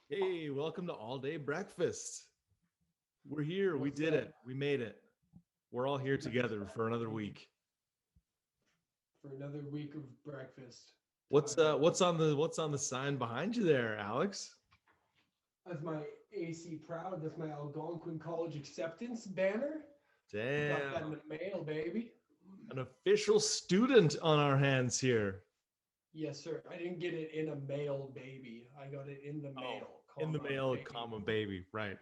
Hey, welcome to All Day Breakfast. We're here. We What's did up? it. We made it. We're all here together for another week. For another week of breakfast What's time. what's on the sign behind you there, Alex? That's my AC Proud. That's my Algonquin College acceptance banner. Got that in Damn. the mail, baby. An official student on our hands here. Yes, sir. I didn't get it in a mail, baby. I got it in the Oh, mail, in the comma, mail, baby. comma, baby. Right.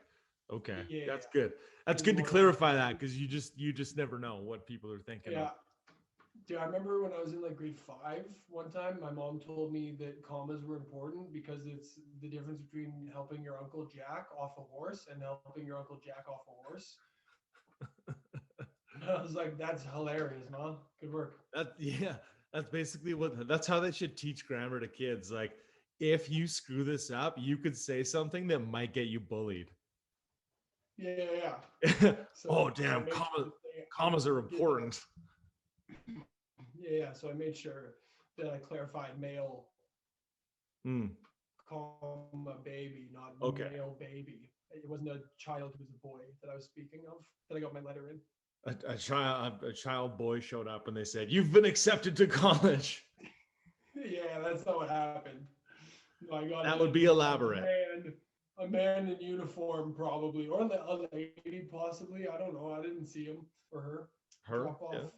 Okay. Yeah, That's good. That's didn't good to want to. clarify that because you just never know what people are thinking of. Yeah, dude. I remember when I was in like grade five. One time, my mom told me that commas were important because it's the difference between helping your uncle Jack off a horse and helping your uncle Jack off a horse. I was like, that's hilarious, mom. Good work. That yeah, that's basically what that's how they should teach grammar to kids. Like if you screw this up, you could say something that might get you bullied. Yeah, yeah, yeah. Oh So I damn, made sure to say I commas are did that. important. Yeah, yeah. So I made sure that I clarified male, Hmm. comma baby, not Okay. male baby. It wasn't a child; it was a boy that I was speaking of. That I got my letter in. A child boy showed up and they said, "You've been accepted to college." Yeah, that's how it happened. No, I got That it would in be elaborate. a man in uniform probably, or a lady possibly. I don't know. I didn't see him or her. Drop Her, off yeah.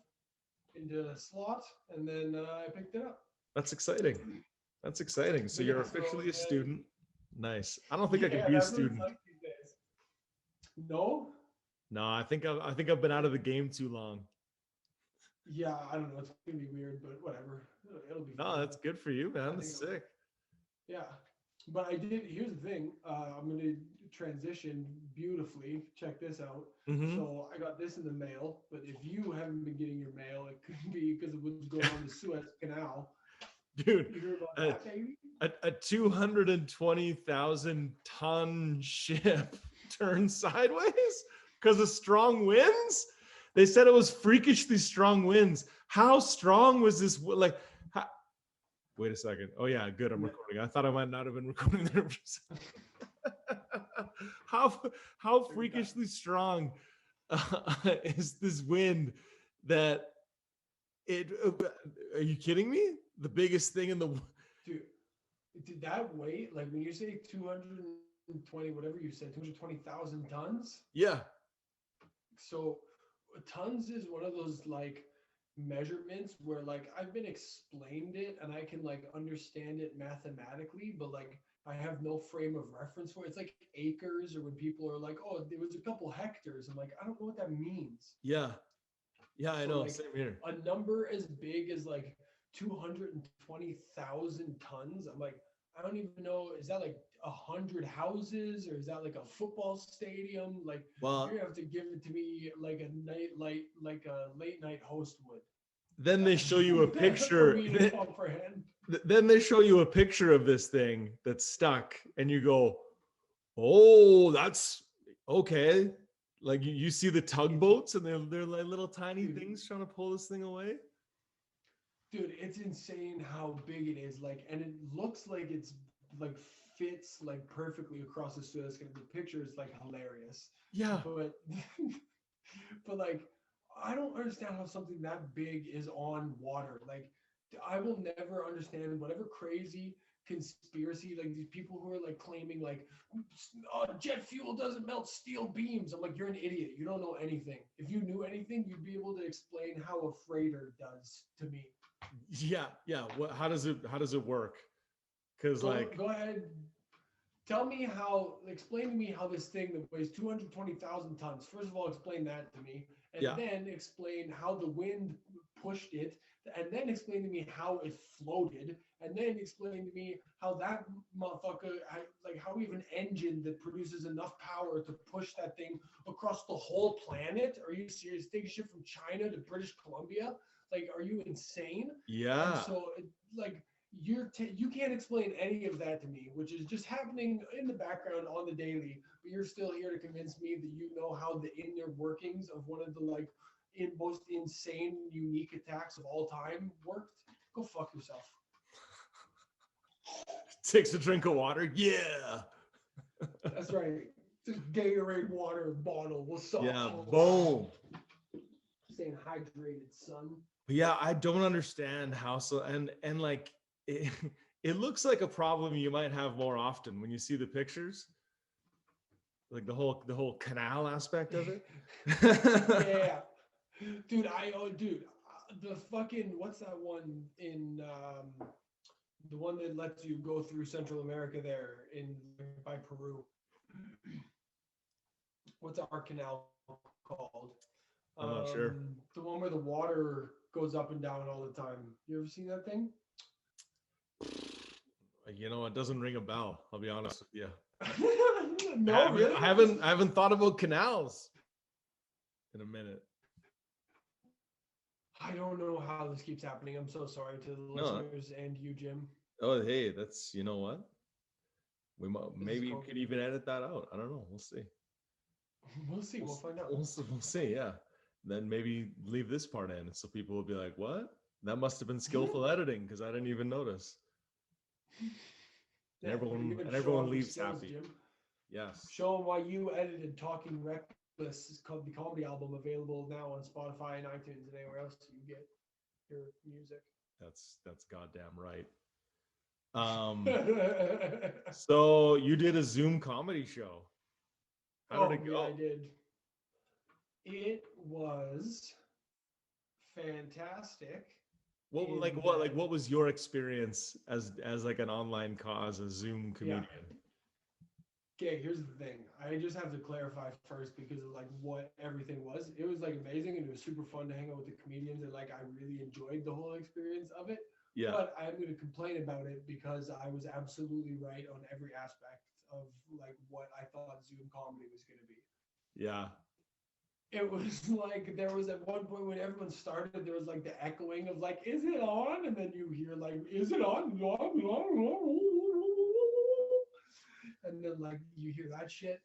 into a slot, and then I picked it up. That's exciting. That's exciting. So But you're yeah, so officially a student. Nice. I don't think I could yeah, be a that's what it's student. like these days. No, No, I think I've been out of the game too long. yeah, I don't know. It's gonna be weird, but whatever. It'll be fine. No, that's good for you, I man. think That's sick. yeah. But I did. Here's the thing. I'm gonna transition beautifully. Check this out. Hmm. So I got this in the mail, but if you haven't been getting your mail, it could be because of what's going on in the Suez Canal. Dude, You heard about a, that, baby? a 220,000 ton ship turned sideways because of strong winds. They said it was freakishly strong winds. How strong was this? Like, how, wait a second. Oh yeah, good. I'm Yeah. recording. I thought I might not have been recording there for a second. how how Every time. freakishly strong is this wind that it? Are you kidding me? The biggest thing in the Dude, did that weight, like when you say 220, whatever you said, 220,000 tons? yeah. So tons is one of those like measurements where like I've been explained it and I can like understand it mathematically, but like I have no frame of reference for it. It's like acres, or when people are like, oh, it was a couple hectares. I'm like, I don't know what that means. Yeah. Yeah, I So know. like Same here. a number as big as like 220,000 tons. I'm like, I don't even know. Is that like 100 houses, or is that like a football stadium? Like you're Well, gonna have to give it to me like a night light, like a late night host would, then they show you a for picture. me to comprehend. Then they show you a picture of this thing that's stuck, and you go, "Oh, that's okay." Like you see the It's tugboats, and they're like little tiny dude, things trying to pull this thing away. dude, it's insane how big it is. Like, and it looks like it's like fits like perfectly across the Suez Canal. The picture is like hilarious, Yeah, but but like I don't understand how something that big is on water. Like I will never understand whatever crazy conspiracy, like these people who are like claiming like jet fuel doesn't melt steel beams. I'm like, you're an idiot. You don't know anything. If you knew anything, you'd be able to explain how a freighter does to me. yeah, yeah. What? How does it work? Because Go like, ahead. Tell me how, explain to me how this thing that weighs 220,000 tons, first of all, explain that to me, and yeah, then explain how the wind pushed it, and then explain to me how it floated, and then explain to me how that motherfucker, like how we have an engine that produces enough power to push that thing across the whole planet. Are you serious? Take shit from China to British Columbia? Like, are you insane? And yeah. so, like, you can't explain any of that to me, which is just happening in the background on the daily. But you're still here to convince me that you know how the inner workings of one of the like most insane, unique attacks of all time worked. Go fuck yourself. Takes a drink of water. Yeah. That's right. This Gatorade water bottle. What's up? Yeah, boom. Staying hydrated, son. But yeah, I don't understand how so and like it, it looks like a problem you might have more often when you see the pictures, like the whole canal aspect of it. Yeah, dude. The fucking what's that one in the one that lets you go through Central America there in by Peru? What's our canal called? I'm not sure. The one where the water goes up and down all the time. You ever seen that thing? It doesn't ring a bell. I'll be honest with you. I No, haven't, really? I haven't, I haven't thought about canals in a minute. I don't know how this keeps happening. I'm so sorry to the No. listeners and you, Jim. Oh, hey, that's you know what? Maybe you COVID. could even edit that out. I don't know. We'll see. We'll see. We'll find out. We'll see. Yeah. Then maybe leave this part in, so people will be like, "What? That must have been skillful editing because I didn't even notice." Yeah, And pretty good. Show everyone off your leaves skills, happy. Jim. Yes. Show them why you edited Talking Reckless. It's called the comedy album, available now on Spotify and iTunes and anywhere else you get your music. That's goddamn right. So you did a Zoom comedy show. How did it Yeah, I go? did. It was fantastic. What was your experience as like an online cause, a Zoom Yeah. comedian? Okay, here's the thing. I just have to clarify first because of like what everything was. It was like amazing and it was super fun to hang out with the comedians and like I really enjoyed the whole experience of it. Yeah. But I'm going to complain about it because I was absolutely right on every aspect of like what I thought Zoom comedy was going to be. Yeah. It was like there was at one point when everyone started, there was like the echoing of like, is it on? And then you hear like, is it on? And then like you hear that shit,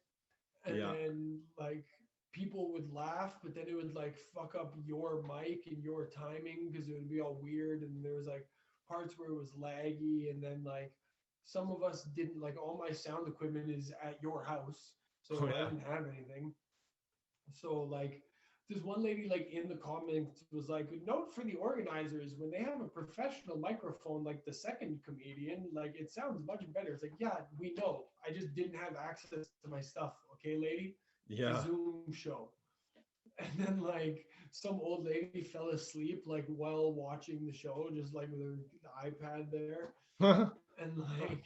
and Yeah. then like people would laugh, but then it would like fuck up your mic and your timing because it would be all weird, and there was like parts where it was laggy, and then like some of us didn't like all my sound equipment is at your house, so Oh, I yeah. didn't have anything. So like this one lady like in the comments was like, note for the organizers, when they have a professional microphone like the second comedian, like it sounds much better. It's like, yeah, we know. I just didn't have access to my stuff. Okay, lady? It's a Yeah. Zoom show. And then like some old lady fell asleep like while watching the show, just like with her iPad there. And like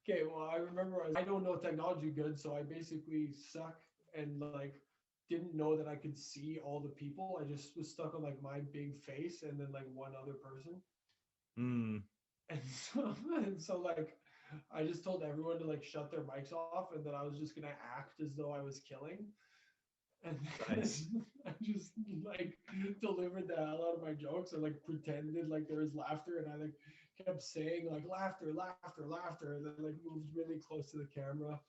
okay, well, I remember I don't know technology good, so I basically suck and like didn't know that I could see all the people. I just was stuck on like my big face and then like one other person. Mm, And so like I just told everyone to like shut their mics off and that I was just gonna act as though I was killing. And then nice. I just like delivered the hell out of my jokes and like pretended like there was laughter and I like kept saying like laughter, laughter, laughter, and then like moved really close to the camera.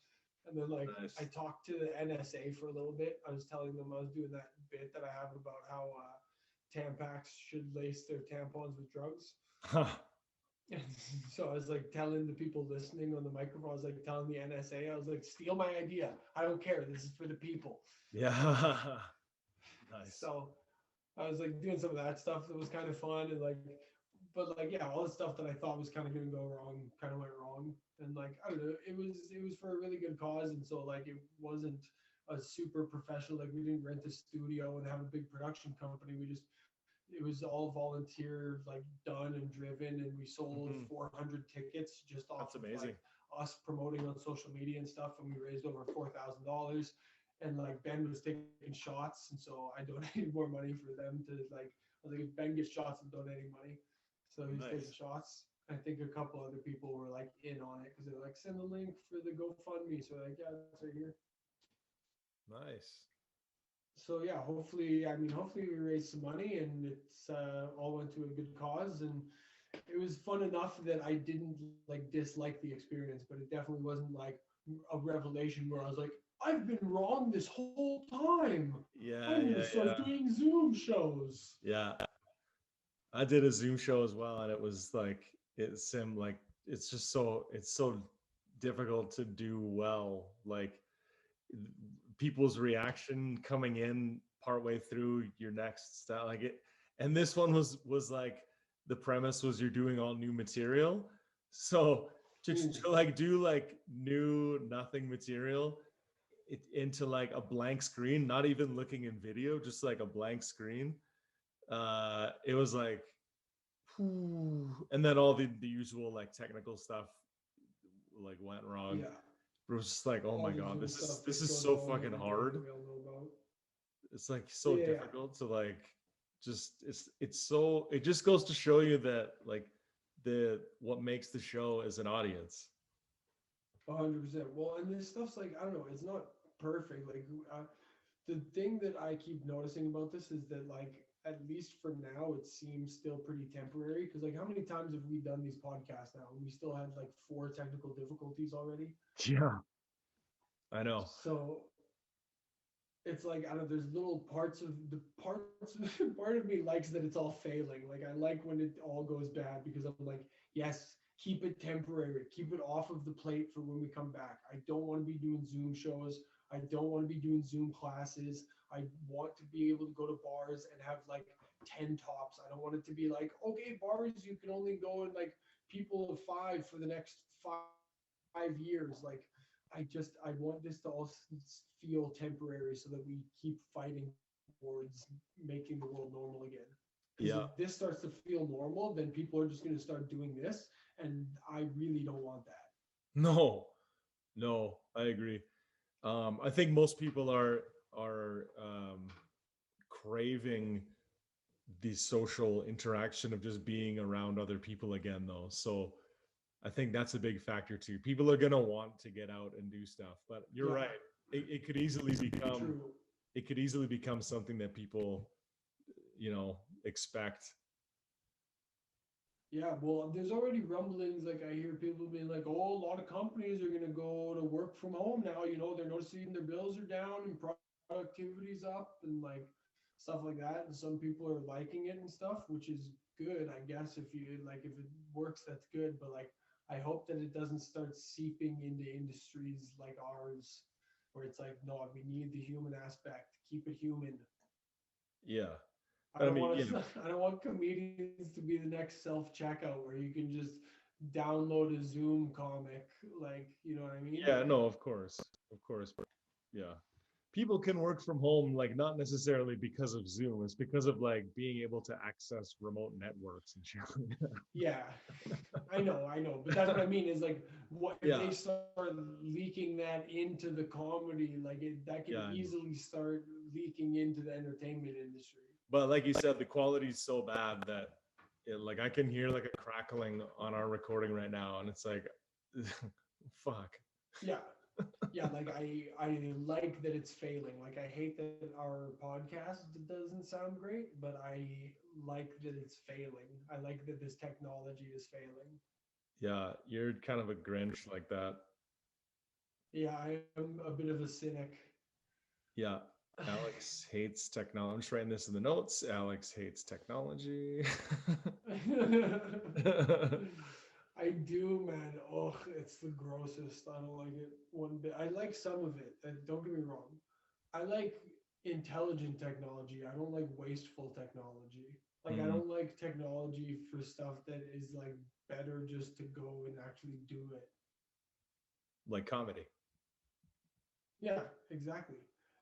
And then like Nice. I talked to the NSA for a little bit. I was telling them I was doing that bit that I have about how Tampax should lace their tampons with drugs. Huh. And so I was like telling the people listening on the microphone, I was like telling the NSA, I was like, steal my idea. I don't care. This is for the people. Yeah. Nice. So I was like doing some of that stuff that was kind of fun and like, but like yeah, all the stuff that I thought was kind of gonna go wrong kind of went wrong. And like I don't know, it was for a really good cause, and so like it wasn't a super professional. Like we didn't rent a studio and have a big production company. We just it was all volunteer, like done and driven, and we sold Mhm. 400 tickets just off That's of amazing. like us promoting on social media and stuff, and we raised over $4,000. And like Ben was taking shots, and so I donated more money for them to like. I was like, if Ben gets shots, I'm donating money. So he's taking Nice. shots. I think a couple other people were like in on it because they're like, send the link for the GoFundMe. So like, yeah, it's right here. Nice. So yeah, hopefully we raised some money and it's all went to a good cause, and it was fun enough that I didn't like dislike the experience, but it definitely wasn't like a revelation where I was like, I've been wrong this whole time. I Yeah, need to yeah, start yeah. doing Zoom shows. Yeah. I did a Zoom show as well, and it was like it's just so difficult to do well. Like people's reaction coming in partway through your next style, like it. And this one was like the premise was you're doing all new material, so Ooh, to like do like new nothing material into like a blank screen, not even looking in video, just like a blank screen. It was like, whew. And then all the usual like technical stuff like went wrong. yeah. It was just like, oh All my the god, Zoom stuff this that is goes so on fucking every day hard. that we all know about. It's like so Yeah, yeah, difficult to like just it's so it just goes to show you that like the what makes the show is an audience. 100%. Well, and this stuff's like, I don't know, it's not perfect. Like, the thing that I keep noticing about this is that, like, at least for now, it seems still pretty temporary. Because, like, how many times have we done these podcasts now, and we still had like 4 technical difficulties already? Yeah, I know. So it's like, I don't know, there's little parts of the parts part of me likes that it's all failing. Like, I like when it all goes bad because I'm like, yes, keep it temporary, keep it off of the plate for when we come back. I don't want to be doing Zoom shows. I don't want to be doing Zoom classes. I want to be able to go to bars and have like 10 tops. I don't want it to be like, okay, bars, you can only go in like people of five for the next 5 years. Like, I want this to all feel temporary so that we keep fighting towards making the world normal again. Because if Yeah. this starts to feel normal, then people are just going to start doing this, and I really don't want that. No, no, I agree. I think most people are craving the social interaction of just being around other people again, though. So I think that's a big factor too. People are gonna want to get out and do stuff, but you're Yeah, right. It could easily become true. something that people, expect. Yeah, well, there's already rumblings. Like, I hear people being like, "Oh, a lot of companies are gonna go to work from home now. They're noticing their bills are down and productivity's up and like stuff like that." And some people are liking it and stuff, which is good, I guess. If it works, that's good. But like, I hope that it doesn't start seeping into industries like ours, where it's like, no, we need the human aspect. Keep it human. Yeah, I but I don't mean, want to. I don't want comedians to be the next self checkout where you can just download a Zoom comic. Like, you know what I mean? yeah, no, of course, yeah. People can work from home, like not necessarily because of Zoom. It's because of like being able to access remote networks and shit like Yeah, I know, but that's what I mean. Is like, what if yeah, they start leaking that into the comedy? Like, that can yeah, I know. easily start leaking into the entertainment industry. But like you said, the quality is so bad that like I can hear like a crackling on our recording right now, and it's like, fuck. Yeah, yeah, like I like that it's failing. Like, I hate that our podcast doesn't sound great, but I like that it's failing. I like that this technology is failing. Yeah, you're kind of a Grinch like that. Yeah, I am a bit of a cynic. Yeah. Alex hates technology. I'm just writing this in the notes. Alex hates technology. I do, man. Oh, it's the grossest. I don't like it one bit. I like some of it. Don't get me wrong. I like intelligent technology. I don't like wasteful technology. Like, I Mm, don't like technology for stuff that is like better just to go and actually do it. like comedy. Yeah, exactly.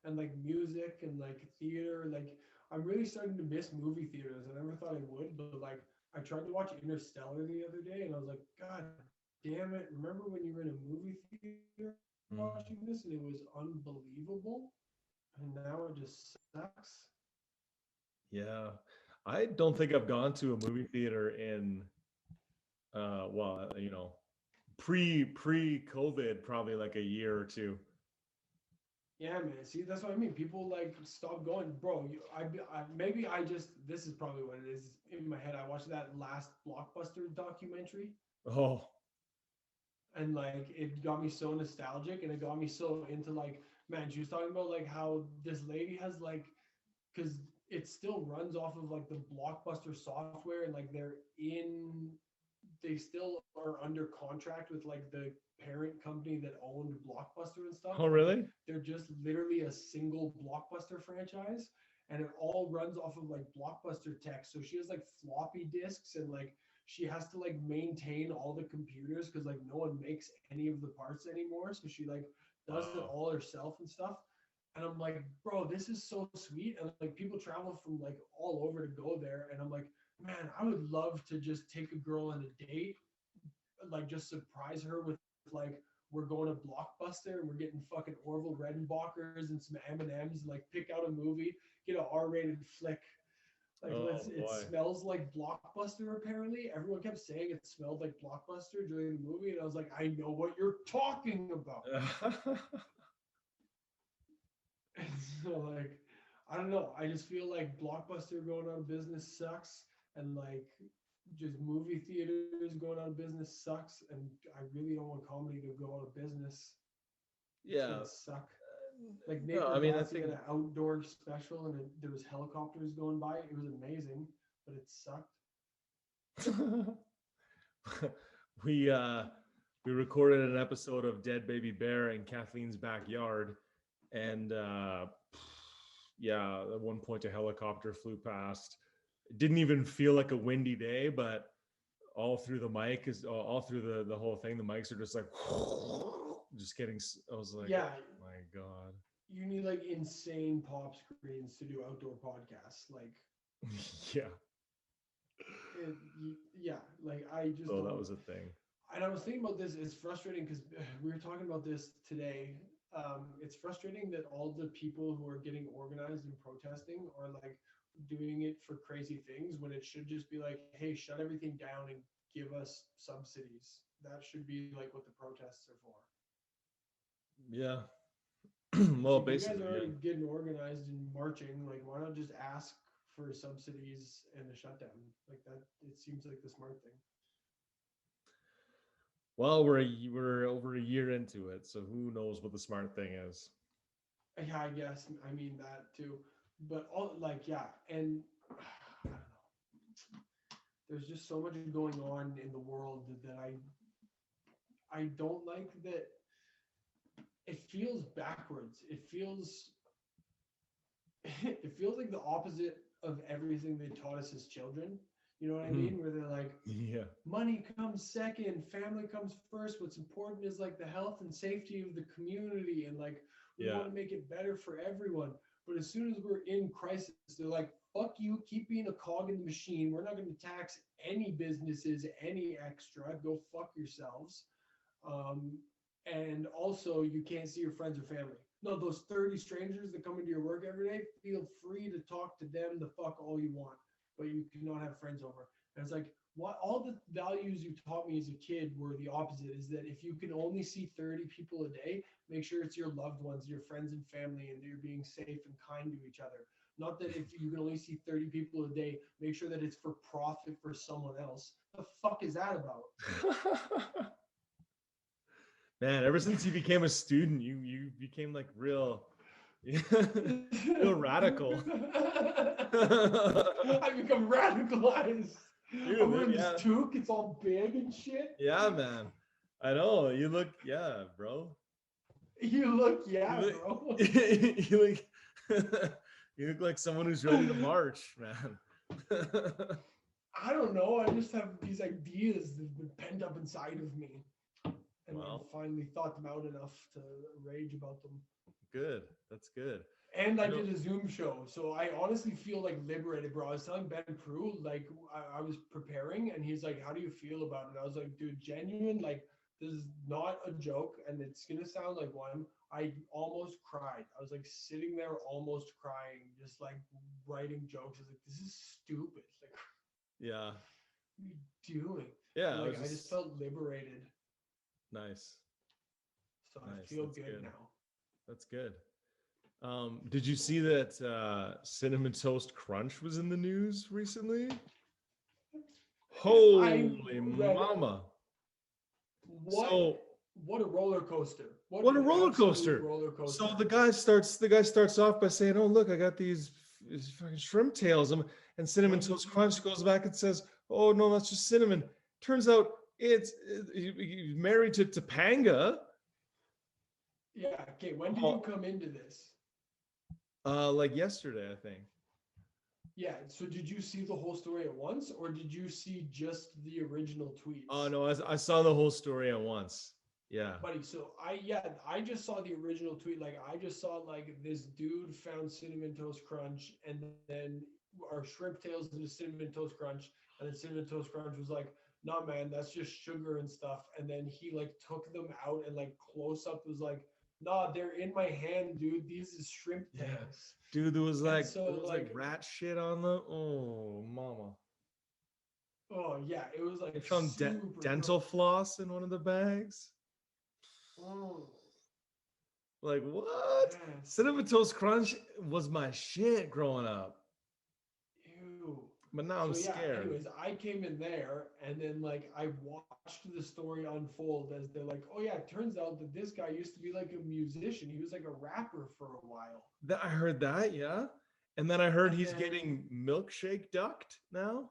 And like music and like theater, like I'm really starting to miss movie theaters. I never thought I would, but like I tried to watch Interstellar the other day and I was like, God damn it. Remember when you were in a movie theater watching this and it Mm. was unbelievable? And now it just sucks. Yeah. I don't think I've gone to a movie theater in well, pre COVID, probably like a year or two. Yeah, man. See, that's what I mean. People like stop going, bro. Maybe I just this is probably what it is in my head. I watched that last Blockbuster documentary, Oh, and like it got me so nostalgic, and it got me so into like, man. She was talking about like how this lady has like, because it still runs off of like the Blockbuster software, and like they still are under contract with like the parent company that owned Blockbuster and stuff. Oh, really? They're just literally a single Blockbuster franchise, and it all runs off of like Blockbuster tech. So she has like floppy disks, and like she has to like maintain all the computers because like no one makes any of the parts anymore. So she like does it Wow. all herself and stuff. And I'm like, bro, this is so sweet. And like people travel from like all over to go there. And I'm like, man, I would love to just take a girl on a date, like just surprise her with like we're going to Blockbuster and we're getting fucking Orville Redenbachers and some M&Ms and like pick out a movie, get a R-rated flick. Like let's Oh it boy. smells like Blockbuster apparently. Everyone kept saying it smelled like Blockbuster during the movie, and I was like, I know what you're talking about. And so like I don't know. I just feel like Blockbuster going out of business sucks, and like just movie theaters going out of business sucks, and I really don't want comedy to go out of business. It's Yeah. gonna suck. Like Nate No, I mean, I Bargatze think had an outdoor special, and there was helicopters going by. It was amazing, but it sucked. we we recorded an episode of Dead Baby Bear in Kathleen's backyard, and yeah, at one point a helicopter flew past. It didn't even feel like a windy day, but all through the mic is all through the whole thing, the mics are just like just getting. I was like, Yeah, oh my god. you need like insane pop screens to do outdoor podcasts. Like, Yeah. yeah, like I just So don't. that was a thing. And I was thinking about this. It's frustrating because we were talking about this today. It's frustrating that all the people who are getting organized and protesting are like doing it for crazy things when it should just be like, hey, shut everything down and give us subsidies. That should be like what the protests are for. Yeah. It's Well, like you guys basically, are yeah. already getting organized and marching. Like, why not just ask for subsidies and a shutdown? Like that, it seems like the smart thing. Well, we're over a year into it, so who knows what the smart thing is. Yeah, I guess. I mean that too. But all like, yeah, and I don't know. There's just so much going on in the world that I don't like that it feels backwards. It feels it feels like the opposite of everything they taught us as children. You know what I mean? Where they're like, Yeah. money comes second, family comes first. What's important is like the health and safety of the community, and like we Yeah. want to make it better for everyone. But as soon as we're in crisis, they're like, fuck you, keep being a cog in the machine. We're not going to tax any businesses any extra. Go fuck yourselves. And also, you can't see your friends or family. No, those 30 strangers that come into your work every day, feel free to talk to them the fuck all you want, but you cannot have friends over. And it's like, what all the values you taught me as a kid were the opposite, is that if you can only see 30 people a day, make sure it's your loved ones, your friends and family, and you're being safe and kind to each other. Not that if you can only see 30 people a day, make sure that it's for profit for someone else. The fuck is that about? Man, ever since you became a student, you became like real real radical. I become radicalized. Dude, I'm wearing yeah. this toque, it's all big and shit. Yeah, man. I know. You look, yeah, bro. You look, yeah, You look, bro. you look you look like someone who's ready to march, man. I don't know. I just have these ideas that have been pent up inside of me. And Well. I finally thought them out enough to rage about them. Good. That's good. And I You know- did a Zoom show. So I honestly feel like liberated, bro. I was telling Ben Prue, like, I was preparing, and he's like, how do you feel about it? And I was like, dude, genuine, like, this is not a joke, and it's going to sound like one. I almost cried. I was like sitting there almost crying, just like writing jokes. I was like, this is stupid. Like, Yeah. what are you doing? Yeah. And, like, I just felt liberated. Nice. So I Nice, feel that's good good. now. That's good. Did you see that Cinnamon Toast Crunch was in the news recently? Holy mama. What a roller coaster. What a an roller absolute coaster. roller coaster. So the guy starts off by saying, "Oh, look, I got these fucking shrimp tails." And Cinnamon Toast Crunch goes back and says, "Oh no, that's just cinnamon." Turns out he's married to Topanga. Yeah. Okay. When did you Oh, come into this? like yesterday, I think. Yeah. So did you see the whole story at once, or did you see just the original Oh tweets? no, I saw the whole story at once. Yeah. Buddy, so I just saw the original tweet. Like I just saw like this dude found cinnamon toast crunch and then our shrimp tails into cinnamon toast crunch, and then cinnamon toast crunch was like, nah man, that's just sugar and stuff. And then he like took them out and like close up was like, nah, they're in my hand, dude. These is shrimp Yeah. tails. Dude, And so like, rat shit on them. Oh, mama. oh yeah, it was They like found super dental gross. floss in one of the bags. Oh Like, what? man, Cinnamon Toast Crunch was my shit growing up. ew. But now I'm So yeah, scared. anyways, I came in there and then like I watched the story unfold as they're like, oh yeah, it turns out that this guy used to be like a musician. He was like a rapper for a while. I heard that, yeah. And then I heard And he's then getting milkshake ducked now,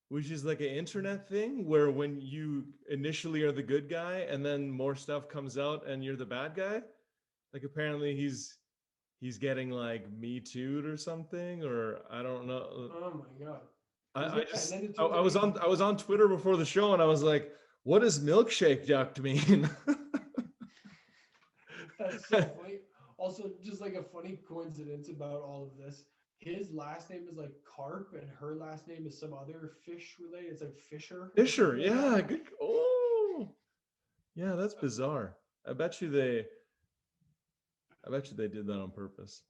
which is like an internet thing where when you initially are the good guy and then more stuff comes out and you're the bad guy. Like apparently he's getting like me too'd or something, or I don't know. oh my god. I, Because I yeah, and just then it turns I out was he on Twitter before the show and I was like, what does milkshake ducked mean? that's so funny. Also, just like a funny coincidence about all of this. His last name is like Carp and her last name is some other fish related. It's like Fisher or Fisher, something like that. yeah, good. Oh, yeah, that's bizarre. I bet you they I bet you they did that on purpose.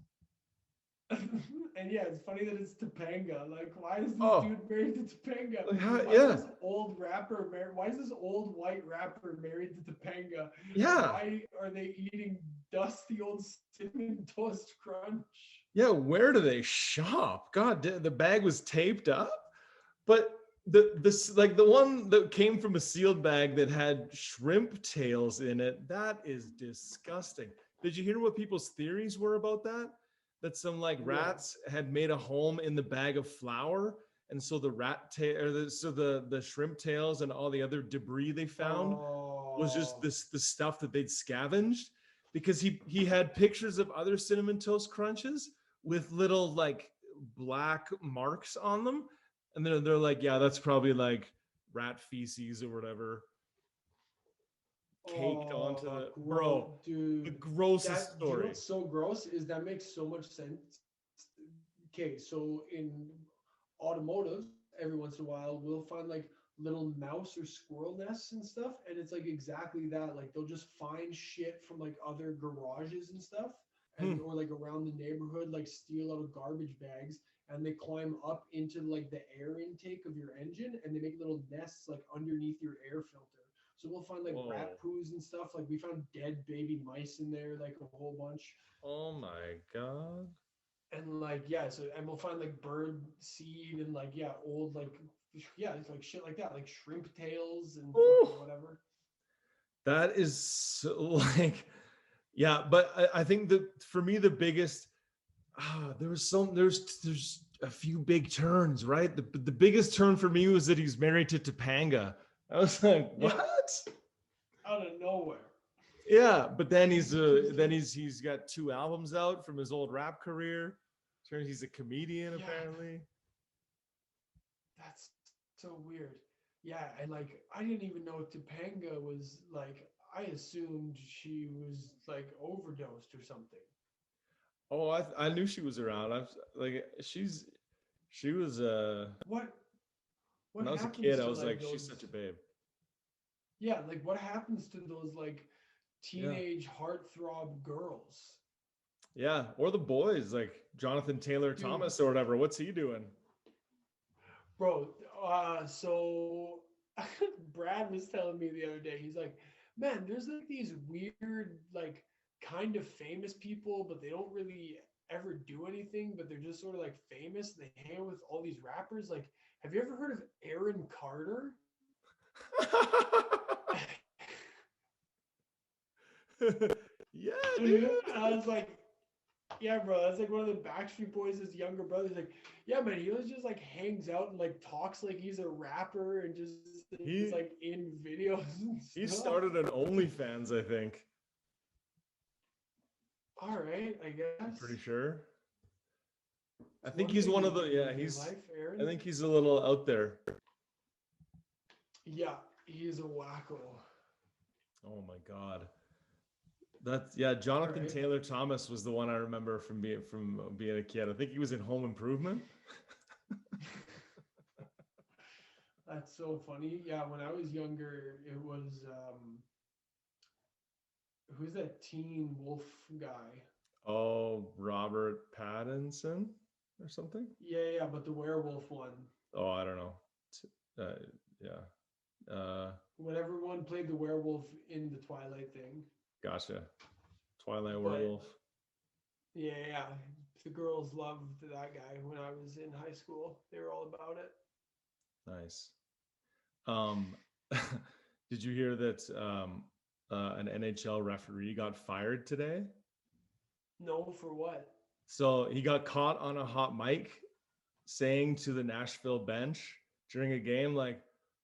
And yeah, it's funny that it's Topanga. Like, why is this Oh, dude married to Topanga? like how, Why is yeah, this old rapper married? Why is this old white rapper married to Topanga? And yeah, why are they eating dusty old cinnamon toast crunch? yeah. Where do they shop? God, the bag was taped up, but this like the one that came from a sealed bag that had shrimp tails in it. That is disgusting. Did you hear what people's theories were about that? That some like No. rats had made a home in the bag of flour, and so the rat tail or the shrimp tails and all the other debris they found was just Oh, the stuff that they'd scavenged, because he had pictures of other cinnamon toast crunches with little like black marks on them, and they're like, yeah, that's probably like rat feces or whatever caked onto oh, the gross, bro. The dude. grossest That, do you know story. what's so gross is that makes so much sense. Okay, so in automotives, every once in a while, we'll find like little mouse or squirrel nests and stuff, and it's like exactly that. Like they'll just find shit from like other garages and stuff, Hmm. and or like around the neighborhood, like steal out of garbage bags, and they climb up into like the air intake of your engine, and they make little nests like underneath your air filter. So we'll find like rat Whoa. poos and stuff. Like we found dead baby mice in there, like a whole bunch. Oh my god. And like yeah, so and we'll find like bird seed and like yeah, old like yeah, it's like shit like that, like shrimp tails and Ooh, fucking whatever. that is so, like, yeah, but I think that for me the biggest there's a few big turns, right? The biggest turn for me was that he's married to Topanga. I was like, Yeah, what? out of nowhere. Yeah, but then Just like he's got 2 albums out from his old rap career. Turns he's a comedian yeah, apparently. that's so weird. Yeah, and like I didn't even know Topanga was like I assumed she was like overdosed or something. Oh, I knew she was around. I was like, she was What when what I was a happens kid, I to was like like, she's those such a babe. yeah, like what happens to those like Yeah. teenage heartthrob girls? Yeah. Or the boys, like Jonathan Taylor Dude, Thomas or whatever. What's he doing? bro, so Brad was telling me the other day, he's like, man, there's like these weird, like kind of famous people, but they don't really ever do anything, but they're just sort of like famous. They hang out with all these rappers. Like, have you ever heard of Aaron Carter? Yeah, dude. And I was like, Yeah, bro, that's like one of the Backstreet Boys' younger brothers. Like, yeah, man, he was just like hangs out and like talks like he's a rapper and just is like He in videos and he stuff. started an OnlyFans, I think. All right, I I'm guess. pretty sure. I It's think one he's thing one to of the do yeah, with your he's life, I Aaron. think he's a little out there. Yeah, he's a wacko. Oh my god. That's yeah, All Jonathan right. Taylor Thomas was the one I remember from being a kid. I think he was in Home Improvement. That's so funny. Yeah, when I was younger, it was who's that Teen Wolf guy? Oh, Robert Pattinson or something? Yeah, yeah, but the werewolf one. Oh, I don't know. Uh, yeah. Whatever one played the werewolf in the Twilight thing. Gotcha. Twilight But Werewolf. yeah, yeah, the girls loved that guy when I was in high school. They were all about it. Nice. Um, did you hear that an NHL referee got fired today? No, for what? So he got caught on a hot mic saying to the Nashville bench during a game, like,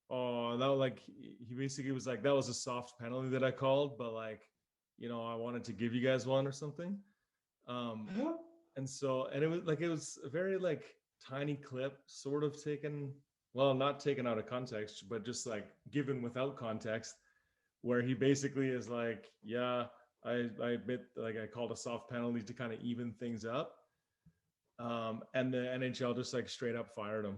"Oh, that like he basically was like that was a soft penalty that I called, but like, I wanted to give you guys one or something." Um, Huh? and so it was a very like tiny clip, sort of taken, well, not taken out of context, but just like given without context, where he basically is like, "Yeah, I admit like I called a soft penalty to kind of even things up." And the NHL just like straight up fired him.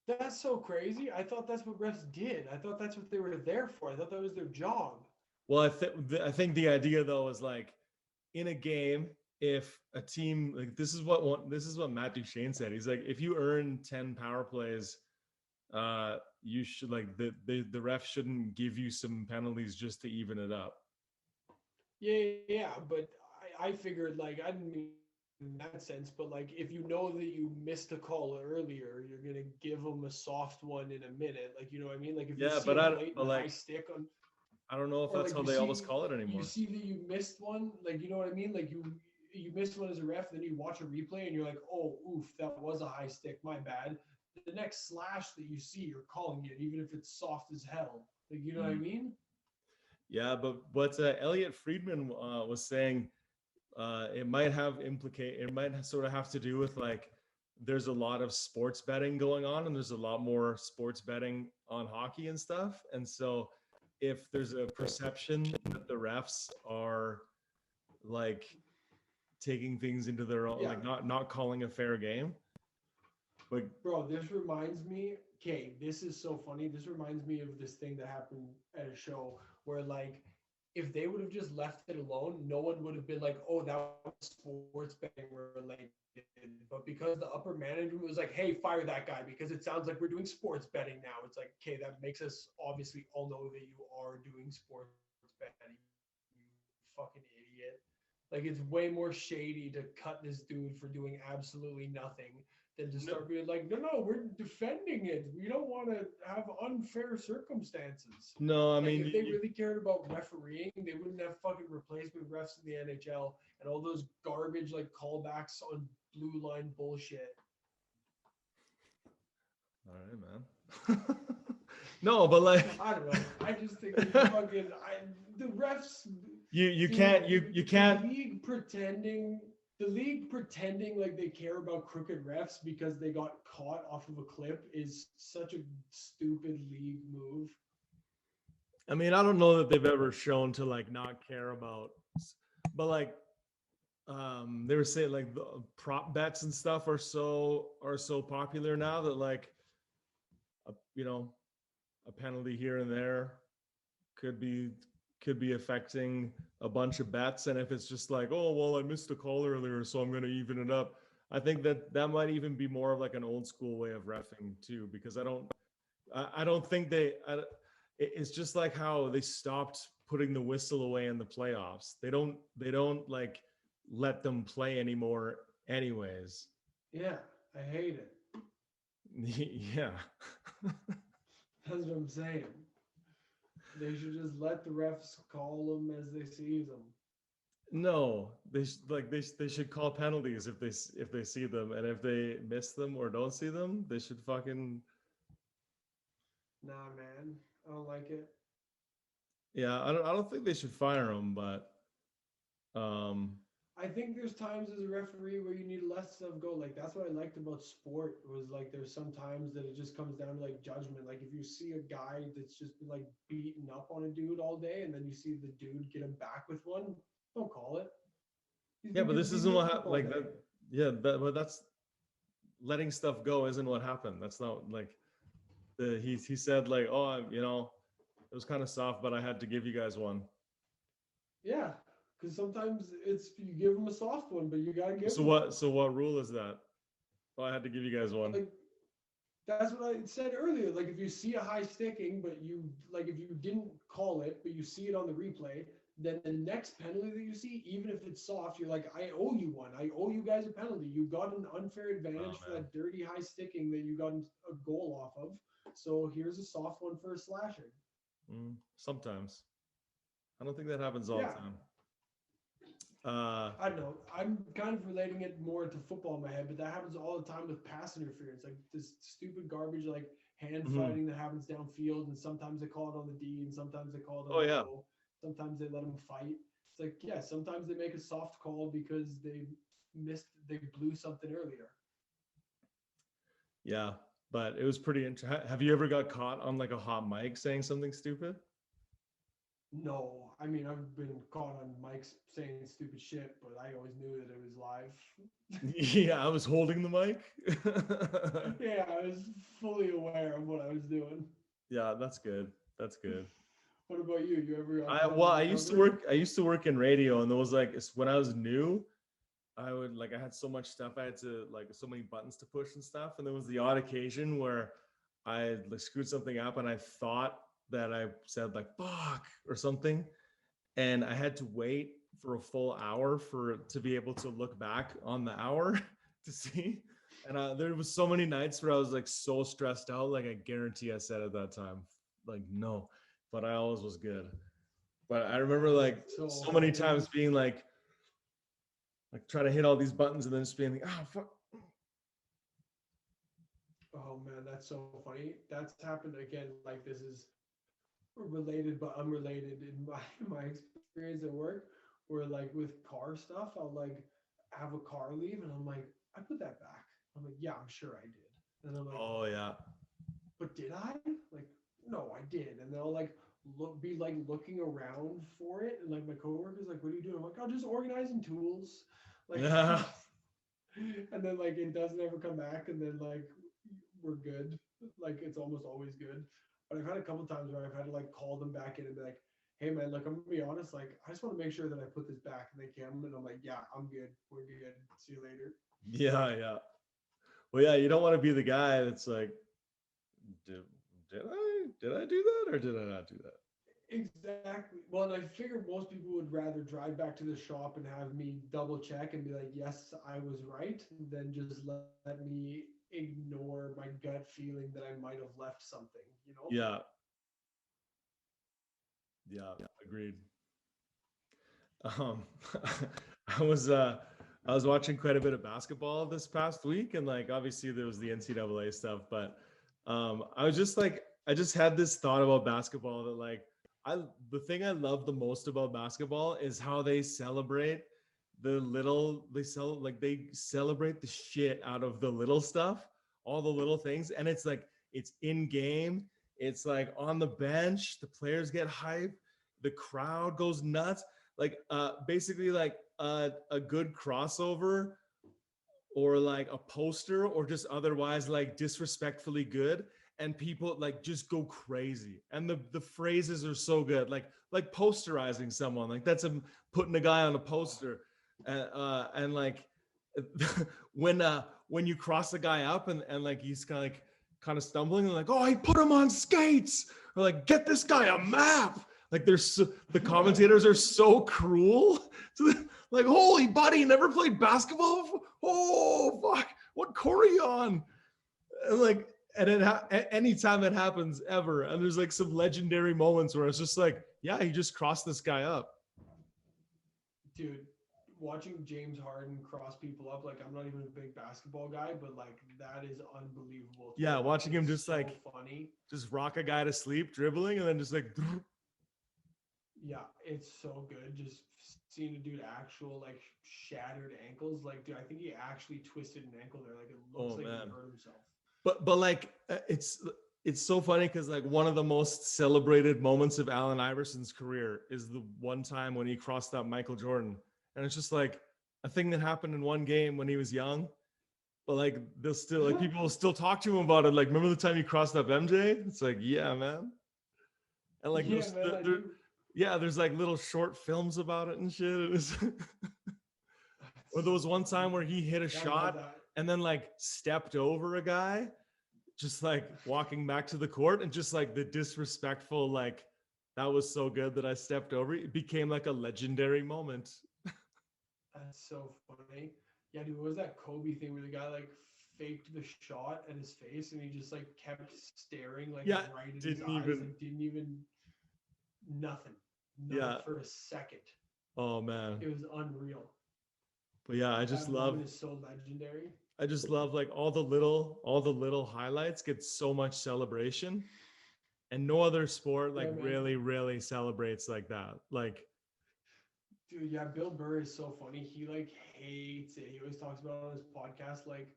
That's so crazy. I thought that's what refs did. I thought that's what they were there for. I thought that was their job. Well, I think the idea though is like in a game, if a team like this is what Matt Duchene said. He's like, if you earn 10 power plays, you should like the ref shouldn't give you some penalties just to even it up. Yeah, yeah, but I figured like I didn't mean in that sense, but like if you know that you missed a call earlier, you're gonna give them a soft one in a minute. Like you know what I mean? Like if you Yeah, see but a I blatant but high like stick on, I don't know if or that's like how you they always see call it you anymore. see that you missed one, like you know what I mean? Like you missed one as a ref, then you watch a replay and you're like, oh, oof, that was a high stick, my bad. The next slash that you see, you're calling it, even if it's soft as hell. Like you know what I Mm. mean? Yeah, but what Elliot Friedman was saying, it might sort of have to do with like there's a lot of sports betting going on and there's a lot more sports betting on hockey and stuff, and so if there's a perception that the refs are like taking things into their own, Yeah. like not calling a fair game, like Bro, this reminds me. Okay, this is so funny. This reminds me of this thing that happened at a show where, like, if they would have just left it alone, no one would have been like, "Oh, that was sports betting related." But because the upper management was like, "Hey, fire that guy," because it sounds like we're doing sports betting now. It's like, okay, that makes us obviously all know that you are doing sports betting. You fucking idiot. Like, it's way more shady to cut this dude for doing absolutely nothing than to no, start being like, no, no, we're defending it. We don't want to have unfair circumstances. no, I Like, mean if they really cared about refereeing, they wouldn't have fucking replacement refs in the NHL and all those garbage like callbacks on blue line bullshit. all right, man. No, but like I don't know. I just think it's fucking. The refs, you dude. can't you The can't league pretending like they care about crooked refs because they got caught off of a clip is such a stupid league move. I mean, I don't know that they've ever shown to like not care about, but like they were saying like the prop bets and stuff are so popular now that like a, a penalty here and there could be could be affecting a bunch of bets, and if it's just like, oh well, I missed a call earlier so I'm going to even it up, I think that might even be more of like an old school way of reffing too, because I don't think it's just like how they stopped putting the whistle away in the playoffs. They don't like let them play anymore anyways. Yeah, I hate it. Yeah. That's what I'm saying. They should just let the refs call them as they see them. No, they should call penalties if they see them, and if they miss them or don't see them, they should fucking Nah, man, I don't like it. yeah. I don't think they should fire them, but um I think there's times as a referee where you need to let stuff go. Like that's what I liked about sport was like there's some times that it just comes down to like judgment. Like if you see a guy that's just been like beaten up on a dude all day, and then you see the dude get him back with one, don't call it. He's yeah, been but getting this beaten isn't what up all like day. that. Yeah, but that's letting stuff go isn't what happened. That's not like he said like, oh, it was kind of soft, but I had to give you guys one. Yeah, because sometimes it's you give him a soft one, but you gotta give So him one. what rule is that? Oh, I had to give you guys one. Like that's what I said earlier. Like if you see a high sticking, but you like if you didn't call it, but you see it on the replay, then the next penalty that you see, even if it's soft, you're like, I owe you one. I owe you guys a penalty. You got an unfair advantage Oh for man. that dirty high sticking that you got a goal off of. So here's a soft one for a slashing. Sometimes. I don't think that happens all the Yeah. time. I don't know. I'm kind of relating it more to football in my head, but that happens all the time with pass interference. Like this stupid garbage, like hand Mhm. fighting that happens downfield, and sometimes they call it on the D, and sometimes they call it Oh on the yeah. O. Sometimes they let them fight. It's like, yeah, sometimes they make a soft call because they blew something earlier. Yeah. But it was pretty interesting. Have you ever got caught on like a hot mic saying something stupid? No, I mean I've been caught on mics saying stupid shit, but I always knew that it was live. Yeah, I was holding the mic. Yeah, I was fully aware of what I was doing. Yeah, that's good. That's good. What about you? You ever got I caught well, on I the used to cover? work. I used to work in radio, and there was like when I was new, I had so much stuff. I had to like so many buttons to push and stuff. And there was the odd occasion where I like screwed something up, and I thought that I said like "fuck" or something, and I had to wait for a full hour for to be able to look back on the hour to see. And there was so many nights where I was like so stressed out. Like I guarantee I said at that time, like no, but I always was good. But I remember like So so many funny. times being like trying to hit all these buttons and then just being like, oh fuck. Oh man, that's so funny. That's happened again. Like this is related but unrelated in my my experience at work, where like with car stuff, I'll like have a car leave and I'm like, I put that back. I'm like, yeah, I'm sure I did. And I'm like, Oh yeah. but did I? Like, no, I did. And they'll like be like looking around for it, and like my coworkers like, what are you doing? I'm like, I'm just organizing tools. Like, Yeah. and then like it doesn't ever come back, and then like we're good. Like it's almost always good. But I've had a couple times where I've had to like call them back in and be like, hey man, like I'm gonna be honest, like I just want to make sure that I put this back, and they come and I'm like, yeah, I'm good. We're good. See you later. Yeah, yeah. Well, yeah, you don't want to be the guy that's like, did, did I do that or did I not do that? Exactly. Well, and I figured most people would rather drive back to the shop and have me double check and be like, yes, I was right, than just let me ignore my gut feeling that I might have left something, you know? Yeah, yeah, agreed. Um, I was watching quite a bit of basketball this past week, and like obviously there was the NCAA stuff, but I was just like I just had this thought about basketball that like I the thing I love the most about basketball is how they celebrate the shit out of the little stuff, all the little things, and it's like it's in game, it's like on the bench, the players get hype, the crowd goes nuts, like basically like a good crossover or like a poster or just otherwise like disrespectfully good, and people like just go crazy, and the phrases are so good, like posterizing someone, like that's putting a guy on a poster, and like when you cross the guy up and like he's kind of stumbling, and like, oh, he put him on skates, or like, get this guy a map. Like the commentators are so cruel. Like, holy buddy, never played basketball before? Oh fuck, what court are you on? And like, and anytime it happens ever, and there's like some legendary moments where it's just like, yeah, he just crossed this guy up. dude, watching James Harden cross people up, like I'm not even a big basketball guy, but like that is unbelievable to Yeah, watch. watching And him it's just so like funny. just rock a guy to sleep, dribbling, and then just like Yeah, it's so good. Just seeing a dude actual like shattered ankles. Like, dude, I think he actually twisted an ankle there. Like, it looks oh like he man. hurt himself. But like it's so funny because like one of the most celebrated moments of Allen Iverson's career is the one time when he crossed up Michael Jordan, and it's just like a thing that happened in one game when he was young. But like they'll still like people will still talk to him about it. Like, remember the time you crossed up MJ? It's like, yeah, man. And like Yeah, there's man, I there, do. yeah, there's like little short films about it and shit. And it's or That's there so was one funny. time where he hit a Yeah, I love shot that. and then like stepped over a guy, just like walking back to the court, and just like the disrespectful, like, that was so good that I stepped over. It became like a legendary moment. That's so funny. Yeah, dude, what was that Kobe thing where the guy like faked the shot at his face and he just like kept staring like Yeah, right at his didn't eyes, even. like didn't even nothing, Yeah. not for a second. Oh man. It was unreal. But yeah, That moment is so legendary. I just love like all the little highlights get so much celebration, and no other sport like Yeah, man. really celebrates like that. Like, Dude, yeah, Bill Burr is so funny. He like hates it. He always talks about it on his podcast, like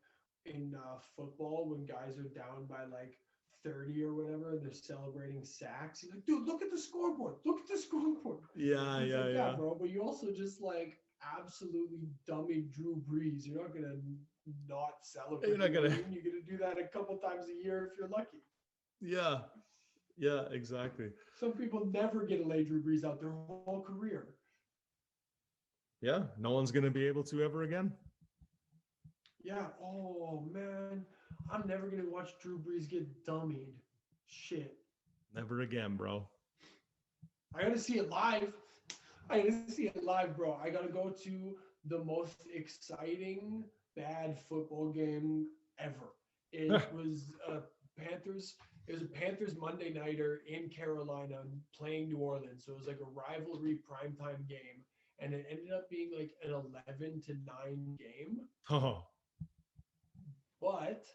in football when guys are down by like 30 or whatever, and they're celebrating sacks. He's like, dude, look at the scoreboard. Look at the scoreboard. yeah, It's yeah, like, yeah, yeah. bro, but you also just like absolutely dummy Drew Brees. You're not gonna not celebrate. You're not You know what gonna. I mean? You're gonna do that a couple times a year if you're lucky. Yeah, yeah, exactly. Some people never get to lay Drew Brees out their whole career. Yeah, no one's gonna be able to ever again. Yeah. Oh man, I'm never gonna watch Drew Brees get dummied. Shit. Never again, bro. I gotta see it live. I gotta see it live, bro. I gotta go to the most exciting bad football game ever. It was Panthers. It was a Panthers Monday nighter in Carolina playing New Orleans. So it was like a rivalry primetime game, and it ended up being like an 11-9 game. Oh, But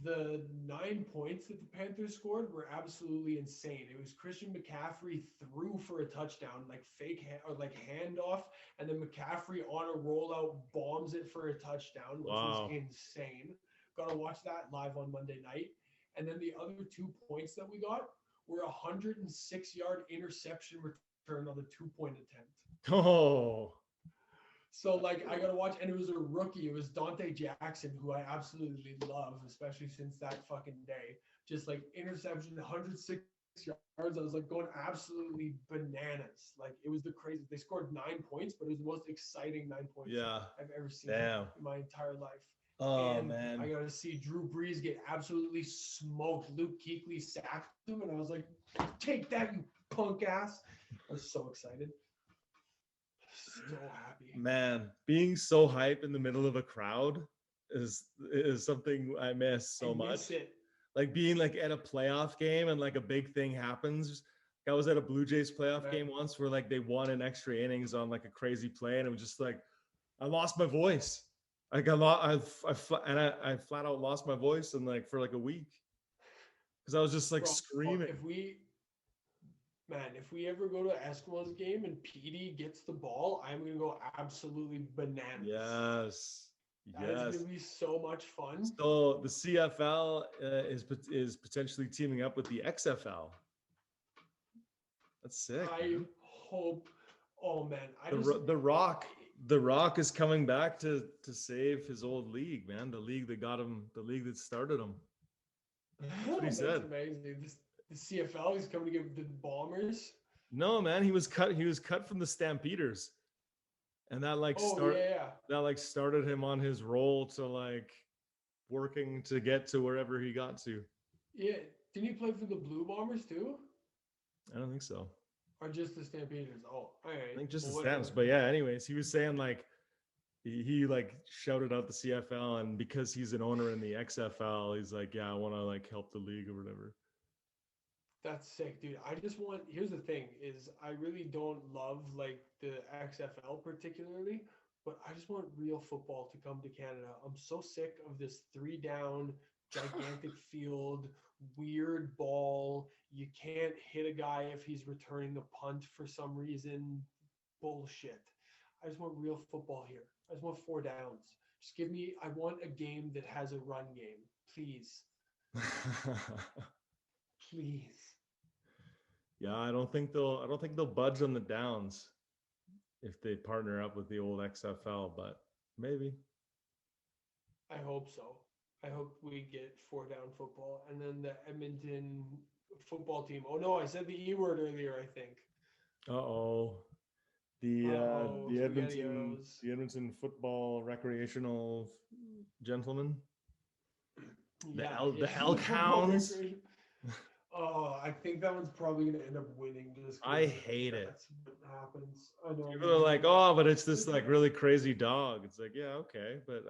the 9 points that the Panthers scored were absolutely insane. It was Christian McCaffrey threw for a touchdown, like or like handoff, and then McCaffrey on a rollout bombs it for a touchdown, which was wow. insane. Got to watch that live on Monday night. And then the other 2 points that we got were a 106-yard interception return on the 2-point attempt. Oh, So like I gotta watch, and it was a rookie. It was Dante Jackson, who I absolutely love, especially since that fucking day. Just like interception, 106 yards. I was like going absolutely bananas. Like it was the crazy. They scored 9 points, but it was the most exciting 9 points yeah. I've ever seen Damn. in my entire life. Oh And man. I got to see Drew Brees get absolutely smoked. Luke Kuechly sacked him, and I was like, "Take that, you punk ass!" I was so excited, so happy. Man, being so hype in the middle of a crowd is something I miss so I much. miss it. Like being like at a playoff game and like a big thing happens. I was at a Blue Jays playoff game once where like they won in extra innings on like a crazy play, and it was just like I lost my voice. Like I flat out lost my voice and like for like a week because I was just like Bro, screaming. if we ever go to an Eskimos game and PD gets the ball, I'm gonna go absolutely bananas. Yes, That is gonna be so much fun. So the CFL is potentially teaming up with the XFL. That's sick. I hope. Oh man, the Rock is coming back to save his old league, man. The league that got him, the league that started him. That's what he said. That's amazing. The CFL is coming to get the Bombers. No, man, he was cut from the Stampeders, and that like started him on his role to like working to get to wherever he got to. Yeah, didn't he play for the Blue Bombers too? I don't think so. Or just the Stampeders? Oh, all right. I think just the Stamps. But yeah, anyways, he was saying like he like shouted out the CFL, and because he's an owner in the XFL, he's like, yeah, I want to like help the league or whatever. That's sick, dude. I just want, here's the thing is I really don't love like the XFL particularly, but I just want real football to come to Canada. I'm so sick of this three down, gigantic field, weird ball. You can't hit a guy if he's returning a punt for some reason. Bullshit. I just want real football here. I just want four downs. Just give me, I want a game that has a run game. Please. Please. Yeah, I don't think they'll budge on the downs if they partner up with the old XFL, but maybe. I hope so. I hope we get four down football. And then the Edmonton football team. Oh no, I said the E word earlier, I think. Uh-oh. The Uh-oh, SpaghettiOs. the Edmonton football recreational gentlemen. Yeah, The yeah. Elk Hounds. Oh, I think that one's probably gonna end up winning just 'cause I hate it. that's what happens. I know. People are like, oh, but it's this like really crazy dog. It's like, yeah, okay, but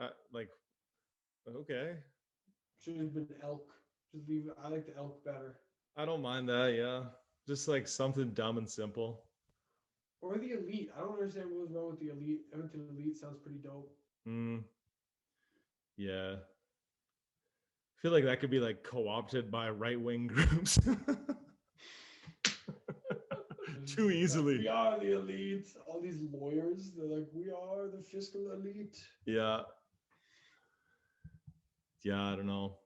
okay. Should have been elk. Just leave it. I like the elk better. I don't mind that. Yeah, just like something dumb and simple. Or the elite. I don't understand what was wrong with the elite. Edmonton elite sounds pretty dope. Yeah, I feel like that could be like co-opted by right-wing groups too easily. We are the elite. All these lawyers, they're like, we are the fiscal elite. Yeah. Yeah, I don't know.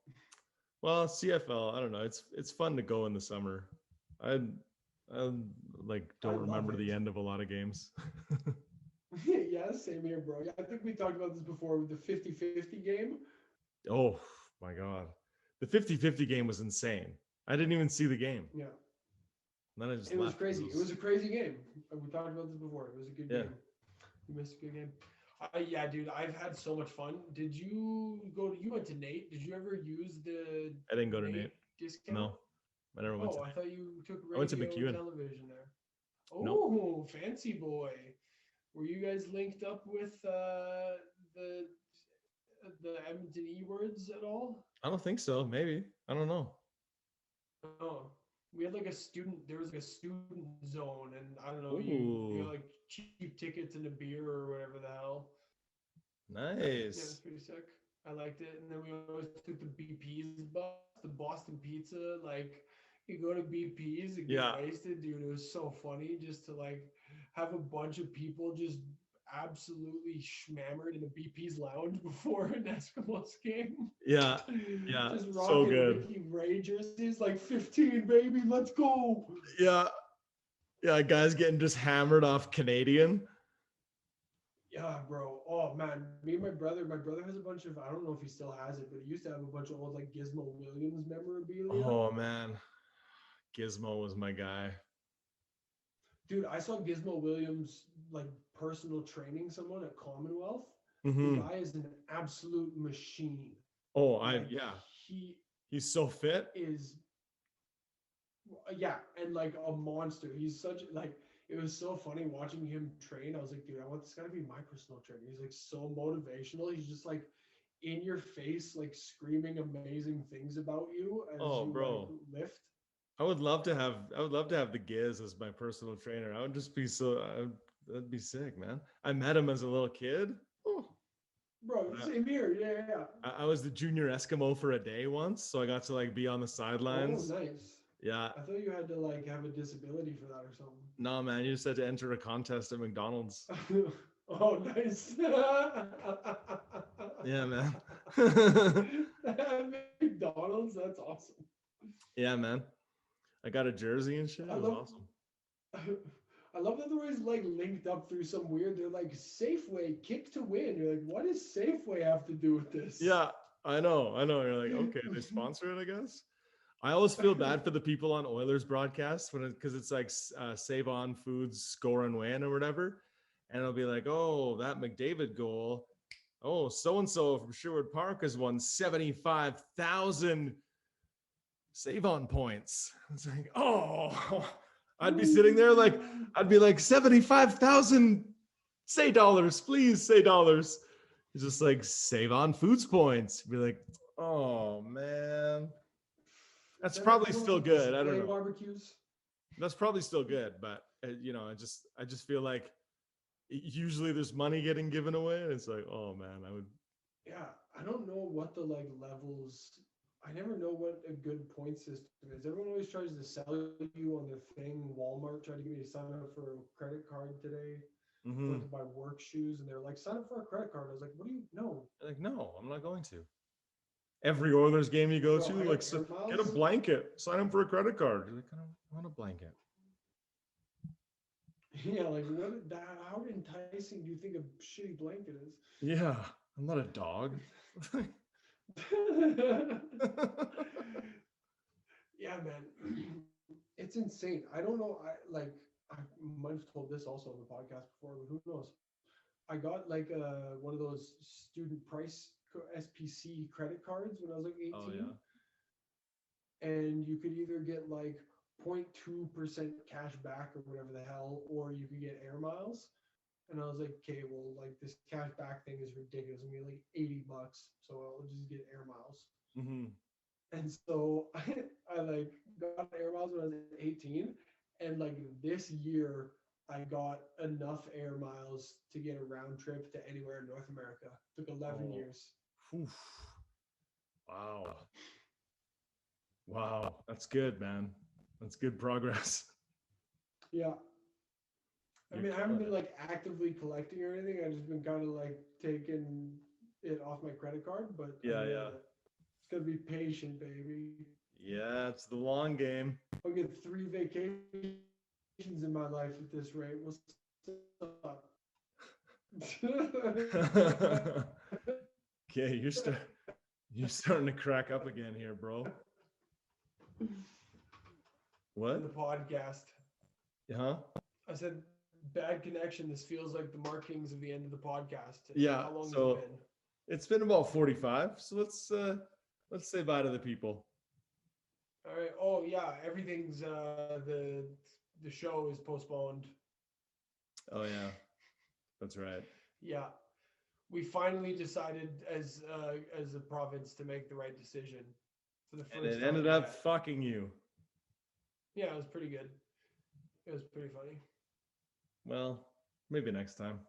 Well, CFL, I don't know. It's fun to go in the summer. I like don't remember the end of a lot of games. Yeah, same here, bro. Yeah, I think we talked about this before with the 50-50 game. Oh my God. The 50-50 game was insane. I didn't even see the game. Yeah. Then I just It was left. crazy. It was a crazy game. We talked about this before. It was a good game. You missed a good game. Yeah, dude, I've had so much fun. Did you you went to Nate? Did you ever use the I didn't go to Nate. discount? No. I never went to I thought you took I went to radio McEwen. television there. Oh, Nope. fancy boy. Were you guys linked up with the Edmonton E words at all? I don't think so. Maybe. I don't know. Oh, we had like there was like a student zone, and I don't know, Ooh. you got like cheap tickets and a beer or whatever the hell. Yeah, Nice. it's pretty sick. I liked it. And then we always took the BP's bus, the Boston Pizza. Like, you go to BP's and get wasted, dude. It was so funny just to like have a bunch of people just absolutely schmammered in a BP's lounge before an Eskimos game. Yeah. Yeah. Just So rocking good. Ricky Ray jerseys, like 15, baby, let's go. Yeah. Yeah, guys getting just hammered off Canadian. Yeah, bro. Oh man, me and my brother has a bunch of, I don't know if he still has it, but he used to have a bunch of old like Gizmo Williams memorabilia. Oh man. Gizmo was my guy. Dude, I saw Gizmo Williams like personal training someone at Commonwealth. Mm-hmm. The guy is an absolute machine. Oh, like, he's so fit. And like a monster. He's such like, it was so funny watching him train. I was like, dude, I want this guy to be my personal trainer. He's like so motivational. He's just like in your face, like screaming amazing things about you as you bro. Like, lift. I would love to have the Giz as my personal trainer. I would just be that'd be sick, man. I met him as a little kid. Oh. Bro, same here. Yeah. I was the junior Eskimo for a day once, so I got to like be on the sidelines. Oh, nice. Yeah. I thought you had to like have a disability for that or something. No, man, you just had to enter a contest at McDonald's. Oh, nice. Yeah, man. McDonald's, that's awesome. Yeah, man. I got a jersey and shit. It was awesome. I love that they're always like linked up through some weird. They're like Safeway kick to win. You're like, what does Safeway have to do with this? Yeah, I know. You're like, okay, they sponsor it, I guess. I always feel bad for the people on Oilers broadcasts because it's like Save On Foods score and win or whatever, and it'll be like, oh, that McDavid goal. Oh, so and so from Sherwood Park has won 75,000 Save On points. It's like, oh, I'd be sitting there like, I'd be like 75,000. Say dollars, please. Say dollars. It's just like Save On Foods points. Be like, oh man. That's Then probably one of still those good. I don't display know. barbecues. That's probably still good, but you know, I just feel like usually there's money getting given away, and it's like, oh man, I would. Yeah, I don't know what the like levels. I never know what a good point system is. Everyone always tries to sell you on their thing. Walmart tried to get me to sign up for a credit card today. Mm-hmm. Went to buy work shoes, and they're like, "Sign up for a credit card." I was like, "What do you know, Like, no, I'm not going to. Every Oilers game you go bro? to, I like, got so, air get a miles." blanket, sign up for a credit card. You're like, I don't want a blanket. Yeah, like what? That, how enticing do you think a shitty blanket is? Yeah, I'm not a dog. Yeah, man, it's insane. I don't know. I might have told this also on the podcast before, but who knows? I got like one of those student price SPC credit cards when I was like Oh 18, yeah. and you could either get like 0.2% cash back or whatever the hell, or you could get air miles. And I was like, okay, well, like this cash back thing is ridiculous. I'm gonna like $80, so I'll just get air miles. Mm-hmm. And so I like got air miles when I was 18, and like this year I got enough air miles to get a round trip to anywhere in North America. Took 11 Oh, years. oof. Wow. Wow. That's good, man. That's good progress. Yeah. I You're mean, I haven't killing been it. like actively collecting or anything. I've just been kind of like taking it off my credit card, but Yeah, yeah. it's gonna be patient, baby. Yeah, it's the long game. I'll get 3 vacations in my life at this rate. What's up? Okay, you're starting to crack up again here, bro. In What? the podcast. Huh? I said, bad connection. This feels like the markings of the end of the podcast. Yeah. How long has So it been? it's been about 45. So let's say bye to the people. All right. Oh yeah, everything's the show is postponed. Oh yeah, that's right. Yeah, we finally decided as a province to make the right decision for the And first it time ended up yet. fucking you. Yeah, it was pretty good. It was pretty funny. Well, maybe next time.